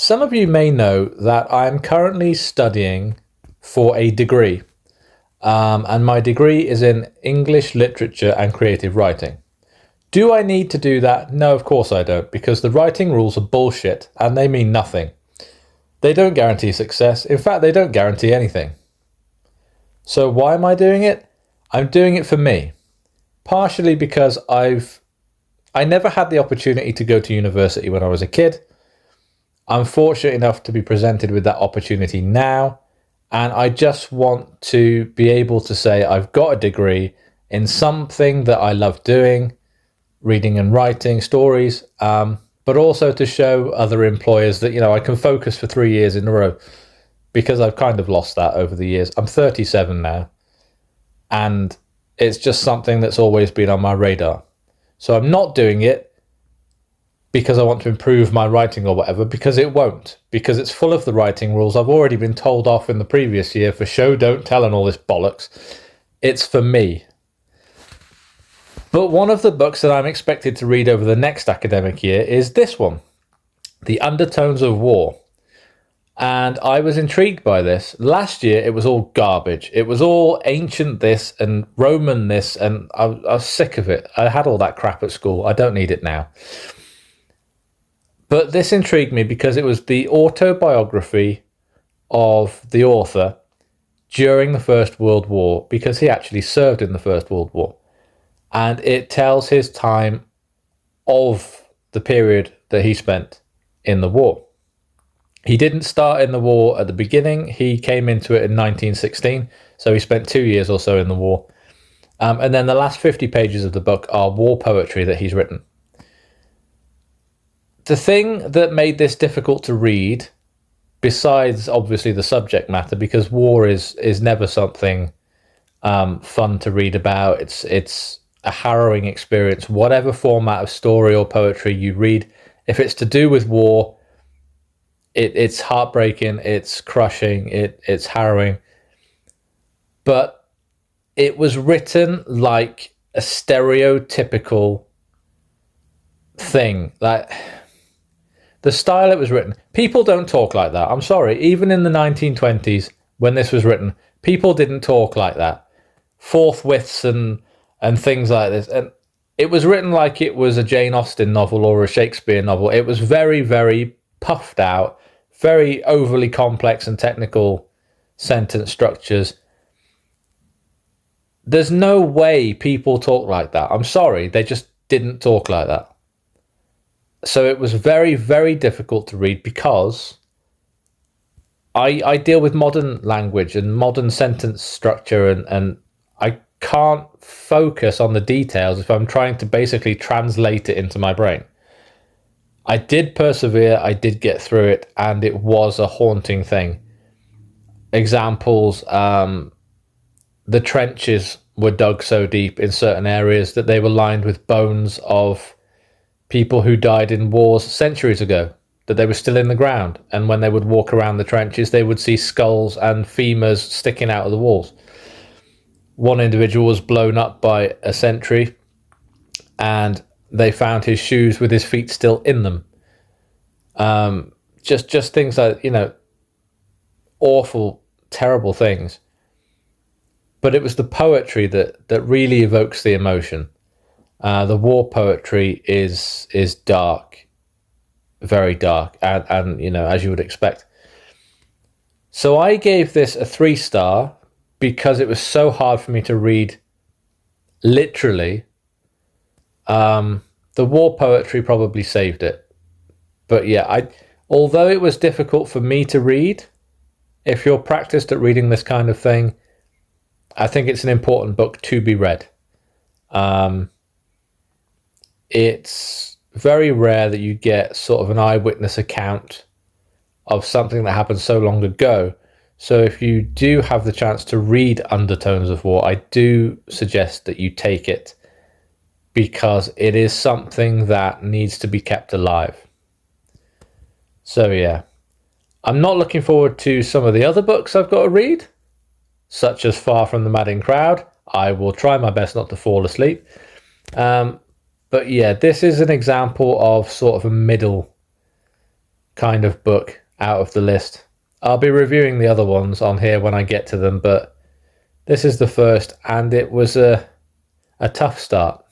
Some of you may know that I'm currently studying for a degree, and my degree is in English literature and creative writing. Do I need to do that? No, of course I don't, because the writing rules are bullshit and they mean nothing. They don't guarantee success. In fact, they don't guarantee anything. So why am I doing it? I'm doing it for me. Partially because I never had the opportunity to go to university when I was a kid. I'm fortunate enough to be presented with that opportunity now, and I just want to be able to say I've got a degree in something that I love doing, reading and writing stories, but also to show other employers that, I can focus for 3 years in a row, because I've kind of lost that over the years. I'm 37 now, and it's just something that's always been on my radar. So I'm not doing it because I want to improve my writing or whatever, because it won't, because it's full of the writing rules. I've already been told off in the previous year for show, don't tell, and all this bollocks. It's for me. But one of the books that I'm expected to read over the next academic year is this one, The Undertones of War. And I was intrigued by this. Last year, it was all garbage. It was all ancient this and Roman this, and I was sick of it. I had all that crap at school. I don't need it now. But this intrigued me because it was the autobiography of the author during the First World War, because he actually served in the First World War. And it tells his time of the period that he spent in the war. He didn't start in the war at the beginning. He came into it in 1916, so he spent 2 years or so in the war. And then the last 50 pages of the book are war poetry that he's written. The thing that made this difficult to read, besides obviously the subject matter, because war is never something fun to read about. It's a harrowing experience, whatever format of story or poetry you read. If it's to do with war, it's heartbreaking, it's crushing, it's harrowing. But it was written like a stereotypical thing. Like, the style it was written, people don't talk like that. I'm sorry. Even in the 1920s, when this was written, people didn't talk like that. Forthwiths and things like this. And it was written like it was a Jane Austen novel or a Shakespeare novel. It was very, very puffed out, very overly complex and technical sentence structures. There's no way people talk like that. I'm sorry. They just didn't talk like that. So it was very, very difficult to read because I deal with modern language and modern sentence structure, and I can't focus on the details if I'm trying to basically translate it into my brain. I did persevere, I did get through it, and it was a haunting thing. Examples, the trenches were dug so deep in certain areas that they were lined with bones of people who died in wars centuries ago, that they were still in the ground. And when they would walk around the trenches, they would see skulls and femurs sticking out of the walls. One individual was blown up by a sentry, and they found his shoes with his feet still in them. Just things like, awful, terrible things. But it was the poetry that really evokes the emotion. The war poetry is dark, very dark, and as you would expect. So I gave this a 3-star because it was so hard for me to read literally. The war poetry probably saved it. But yeah, although it was difficult for me to read, if you're practiced at reading this kind of thing, I think it's an important book to be read. It's very rare that you get sort of an eyewitness account of something that happened so long ago. So if you do have the chance to read Undertones of War, I do suggest that you take it, because it is something that needs to be kept alive. So yeah, I'm not looking forward to some of the other books I've got to read, such as Far from the Madding Crowd. I will try my best not to fall asleep. But yeah, this is an example of sort of a middle kind of book out of the list. I'll be reviewing the other ones on here when I get to them, but this is the first, and it was a tough start.